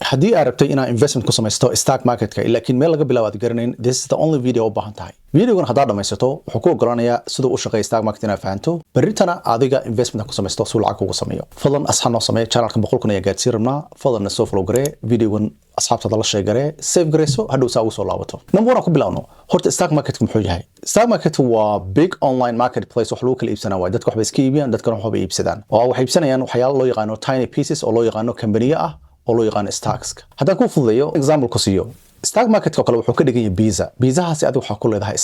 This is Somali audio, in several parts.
haddii aad rabtay inaad investment ku samaysto stock marketka laakiin meel laga bilaabo aad garanayn, this is the only video u baahan tahay. Videogan haddaad dhamaysato wuxuu ku ogolaanayaa siduu u shaqeeyo stock market inaad fahanto, berritana adiga investment ku samaysto si lacag kugu sameeyo. Fadlan asxaab noo sameeyo channelka 100 kun ayaa gaadsiin rabnaa. Fadlan soo follow garee videogan, asxaabtada la share garee, save gareyso, hadhow saa ugu soo laabato. Number 1 ku bilaawno. Horta stock market muxuu yahay? Stock market waa big online marketplace wax lagu kala iibsanaa waay. Dadka waxba iska iibiyaan, dadkana waxba iibsadaan. Oo waxay iibsanayaan waxyaalo loo yaqaano tiny pieces oo loo yaqaano company ah oo loo yaqaan stocks. Haddaan ku fududeeyo example ku siiyo, stock market kale wuxuu ka dhigan yahay pizzahaasi adigu waxa ku leedahay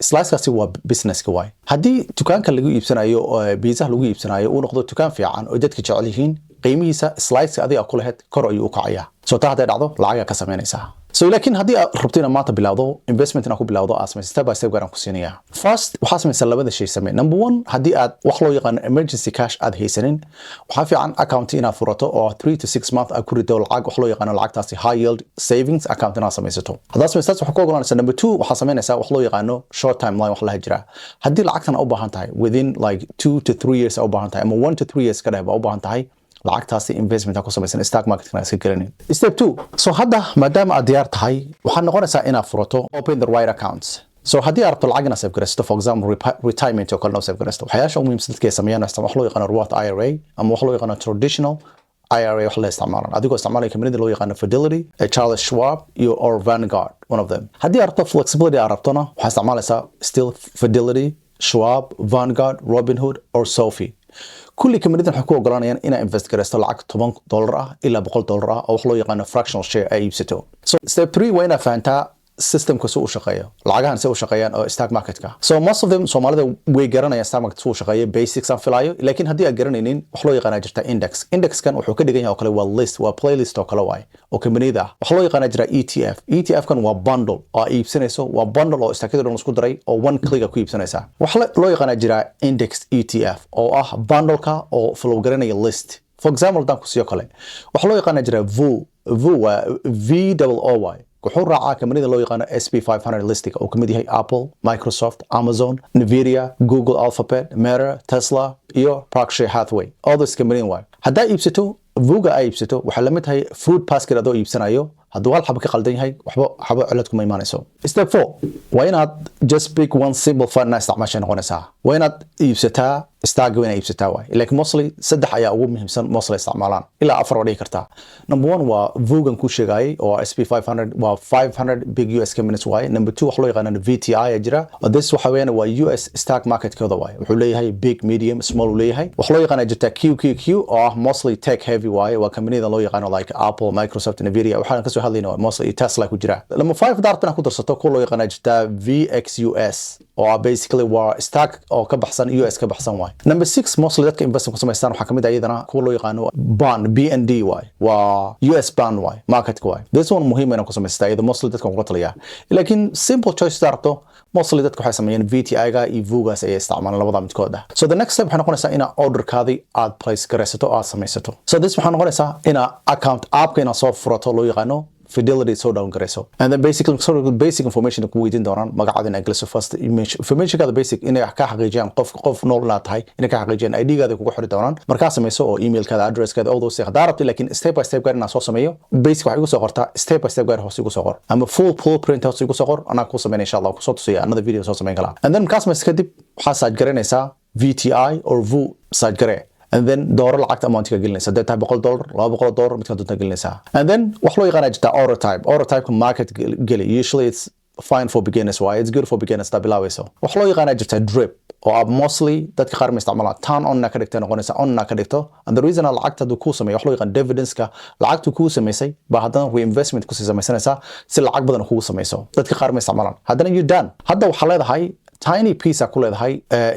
slicekaasi waa businesska waay. Haddii dukaanka lagu iibsanayo pizzaha lagu iibsanayo uu noqdo dukaan fiican oo dadka jecel yihiin, qiimihiisa slice adiga ku lahayd kor ayuu u kacayaa. Soo taa hadday dhacdo lacag ka sameynaysaa. laakiin haddii aad rabto inaad maanta bilowdo investment inaad ku bilowdo aad samayso step by step gaaraan ku siinayaa. First waxaa samaysaa labada shay samee. Number 1, haddii aad wax loo yaqaan emergency cash aad haysanin, waxaa fiican account inaad furato oo 3 to 6 months aad ku rido lacag wax loo yaqaan lacagtaasi high yield savings account inaad samaysato. Haddaad samaysato waxaa ku ogolaanaysaa. Number 2, waxaa samaynaysaa wax loo yaqaano short timeline wax la jira. Haddii lacagtan u baahan tahay within like 2 to 3 years u baahan tahay ama 1 to 3 years ka dheer u baahan tahay, lacagtaasi investment ku samaysan stock market kana iska garanin. Step 2, so hadda maadaama aad diyaar tahay waxaad noqonaysaa inaad furato open the right accounts. So haddii aad rabto lacag inaad save garaysto, for example retirement oo kale save garaysto, waxyaasha ugu muhiimsan dadka sameeyaan wax loo yaqaan Roth IRA ama wax loo yaqaan traditional IRA wax la isticmaalaan adigoo isticmaalaya company loo yaqaan Fidelity, Charles Schwab or Vanguard, one of them. Haddii aad rabto flexibility aad rabtona waxaad isticmaalaysaa still Fidelity, Schwab, Vanguard, Robinhood or Sophie. kulli kamiddan waxay ku ogolaanayaan inaad invest garaysto lacag $10 ah ilaa $100 ah oo wax loo yaqaan fractional share ay iibsato. So step 3 waa inaad fahantaa systemka soo shaqeeyo, lacagahan soo shaqeeyaan oo stock marketka. So most of them Soomaalida way garanayaan stock market soo shaqeeyo basics aan filayo, laakiin haddii aad garanaynin wax loo yaqaan jirta indexkan wuxuu ka dhigan yahay oo kale waa list, waa playlist oo kale waay oo kambanida wax loo yaqaan jira ETF kan waa bundle oo iibsanayso, waa bundle oo stockada dhan isku daray oo one click ku iibsanaysa. Wax loo yaqaan jira index ETF oo ah bundle-ka oo flow garanaya list. For example dan ku siyo kale wax loo yaqaan jira VOO wuxuu raacaa kambanida loo yaqaan SP 500 listing oo kamid yahay Apple, Microsoft, Amazon, Nvidia, Google, Alphabet, Meta, Tesla iyo Berkshire Hathaway. All those companies waay. Haddaa iibsato VOO ay iibsato waxaa la mid tahay food basket adoo iibsanayo, hadduu hal xabo ka qaldan yahay waxba cilad kuma imaanayso. Step 4 waa inaad just pick one simple fund isticmaashay noqonaysaa. Waa inaad iibsataa stock weyn iibsataa waay. Like mostly saddex ayaa ugu muhiimsan mostly isticmaalaan ilaa 4 wadhi kartaa. Number 1 waa VOO ku sheegay oo SP 500 waa 500 big US companies waay. Number 2 wax loo yaqaan VTI jira. This waxa weeyaan waa US stock market kooda waay. Wuxuu leeyahay big, medium, small uu leeyahay. Wax loo yaqaan jirta QQQ oo mostly tech heavy waay. Waa kambanida loo yaqaan like Apple, Microsoft, Nvidia. Waxaan ka soo hadlaynaa mostly Tesla ku jira. Lama 5 daartana ku darsato ku loo yaqaan jirta VXUS oo basically waa stock oo ka baxsan US ka baxsan waay. Number 6 mostly dadka investment ku samaystaan waxa kamid ah iyadana ku loo yaqaano bond BND waay. Waa US bond waay, market waay. This one muhiim inaan ku samaystaa iyada mostly dadka ugu taliya. Laakiin simple choice daarto mostly dadka waxay sameeyaan VTI-ga iyo VOO-gaas ay isticmaalaan labada midkood ah. So the next step waxay noqonaysaa ina order-kaadi aad place garaysato oo aad samaysato. So this waxay noqonaysaa ina account app-ka ina soo furato loo yaqaano Fidelity so down garayso. And then basically sort of basic information ku weydiin doonaan magacaada in English first information-kaada basic inay ka xaqiijiyaan qof nool la tahay inay ka xaqiijiyaan ID-gaada kugu xiri doonaan markaa samayso oo email-kaada address-kaada all those things daarabti laakiin step by step gaar inaan soo sameeyo basic waxa igu soo qortaa step by step gaar hoos igu soo qor ama full blueprint hoos igu soo qor anaa ku sameeyay insha Allah ku soo tusiya another video soo sameyn kala. And then markaas ma iska dib waxaa saaj garanaysaa VTI or VOO saaj garee. And then dooro lacagta amount ka gelinaysa dadta $100 $200 mid ka doonta gelinaysa. And then wax loo yaqaan jirta order type market geli. Usually it's fine for beginners why it's good for beginners ta bilaawayso. Wax loo yaqaan jirta drip oo mostly dadka qaar ma isticmaalaan turn on na ka dhigto noqonaysa on na ka dhigto. And the reason lacagta du ku sameeyo wax loo yaqaan dividends ka lacagtu ku sameysay ba haddana reinvestment ku samaysanaysa si lacag badan ku samayso. Dadka qaar ma isticmaalaan. Haddana you done. Hadda waxa leedahay tiny piece ku leedahay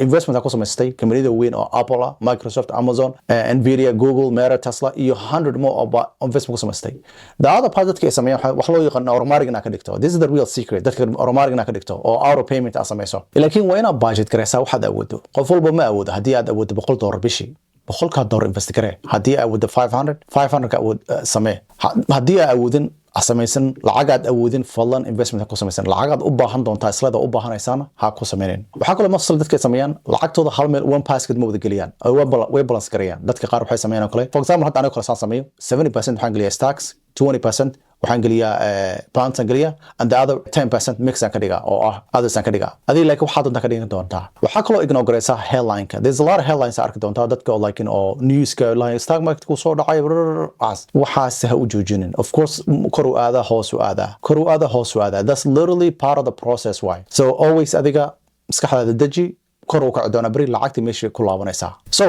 investment ku samaystay kambanida weyn oo Apple, Microsoft, Amazon, Nvidia, Google, Meta, Tesla iyo 100 more of investment ku samaystay. The other part dadka sameeyaan wax loo yaqaan automatic ka dhigto. This is the real secret. Dadka automatic ka dhigto oo auto payment samayso. Laakiin waa inaad budget garaysaa waxaad awoodo. Qof walba ma awoodo haddii aad awoodo $100 bishii. $100 invest garee. Haddii aad awoodo 500 ka awood samee. Haddii aad awoodin samaysan lacag aad awoodin fadlan investment ha ku samaysan lacag aad u baahan doontaa islada u baahanaysaan ha ku sameeyeen waxa kale masal dadka sameeyaan lacagtooda hal meel one basket ma wada geliyaan way balance gareeyaan dadka qaar waxay sameeyaan kale for example hadda aniga kale saan sameeyo 70% waxaan geliyaa stocks 20% waxaan geliyaa bonds aan geliyaa and the other 10% mix aan ka dhigaa oo ah others aan ka dhigaa adii like waxaad doontaa ka dhigan doontaa waxa kaloo ignore gareysa headline-ka there's a lot of headlines arki doontaa dadka oo like oo news-ka like stock market ku soo dhacay waxaas ha u joojinin of course kor u aada hoos u aada that's literally part of the process why so always adiga maskaxdaada deji kor u kaco doona bari lacagta meesha ku laabanaysa so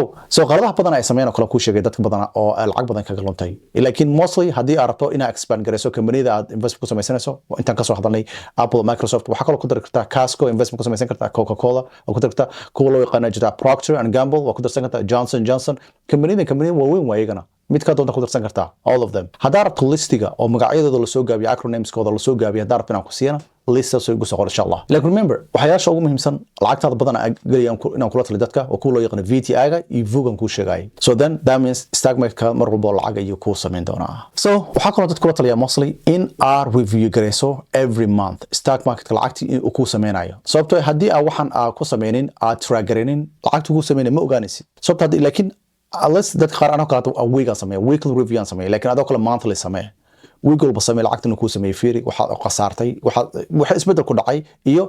qaladaha badan ay sameeyaan kala ku sheegay dadka badan oo lacag badan kaga luntay laakiin mostly hadii aad rabto inaad expand gareyso company-da aad investment ku samaysanayso intaan ka soo hadalnay Apple Microsoft waxa kale ku dari kartaa Casco investment ku samaysan kartaa Coca-Cola oo ku darta kuwa loo yaqaan jirta Procter and Gamble waa ku darsan kartaa Johnson company waaweyn waayagana mid ka doonta ku darsan kartaa all of them hadaa rabto listiga oo magacyadooda la soo gaabiyo acronymeskooda la soo gaabiyo hadaa rabto inaan ku siiyana lista soo igu soo qor insha Allah like remember waxyaasha ugu muhiimsan lacagtaada badan galiyaan inaan kula taliyo dadka oo ku loo yaqaan VTI-ga iyo VUG-an ku sheegay so then that means stock market mar walba lacag ayuu ku sameyn doonaa so waxa kaloo dadka kula taliya mostly in our review gareyso every month stock market lacagtii uu ku sameynayo sababtoo hadii aan waxan ku sameynin aad track gareynin lacagtu ku sameynay ma ogaanaysid sababtoo laakiin unless that qaar anoo kale a week aan sameeyo weekly review aan sameeyo laakiin adoo kale monthly sameeyo week walba sameeyo lacagtana ku sameeyo fiiri waxaad qasaartay waxa isbedel ku dhacay iyo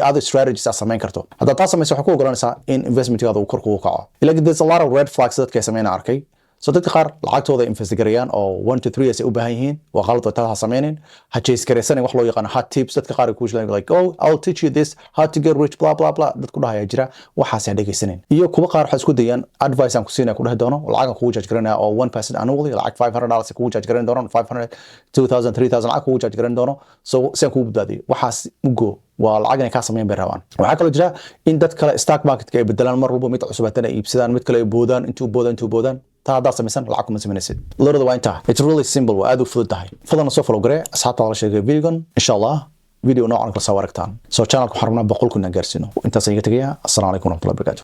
other strategies aad sameyn karto hadda taas samayso waxa ku ogolanaysaa in investment-gaada uu kor kugu kaco like there's a lot of red flags dadka sameeyna arkay so dadka qaar lacagtooda invest gareeyaan oo 1 to 3 years ay u baahan yihiin waa qalad oo taa sameeyeen ha chase gareysan wax loo yaqaan hot tips dadka qaar ku sheegay like oh I'll teach you this how to get rich blah blah blah dadku dhahaya jira waxaas ay dhageysaneen iyo kuwa qaar waxa isku dayaan advice aan ku siinay ku dhahay doono lacag kugu charge gareynaa oo 1% annually lacag $500 kugu charge gareyn doono 500 2000 3000 lacag kugu charge gareyn doono so saan ku badbaadiyo waxaas ugo waa lacag inay ka sameeyaan bay rabaan waxa kale jira in dad kale stock market-ka ay bedelaan mar walba mid cusub ay iibsadaan mid kale ay boodaan intuu boodaan هذا سميسان العقم من سمينسد لورد وانتهى it's really simple وادو فلود تهي فضلنا سوف لو غري اصحاب الله شيء فيديو ان شاء الله فيديو نوع عن كل صوركتان سو channel حرمنا بقول كنا جالسينه انت سيجي السلام عليكم ورحمه الله وبركاته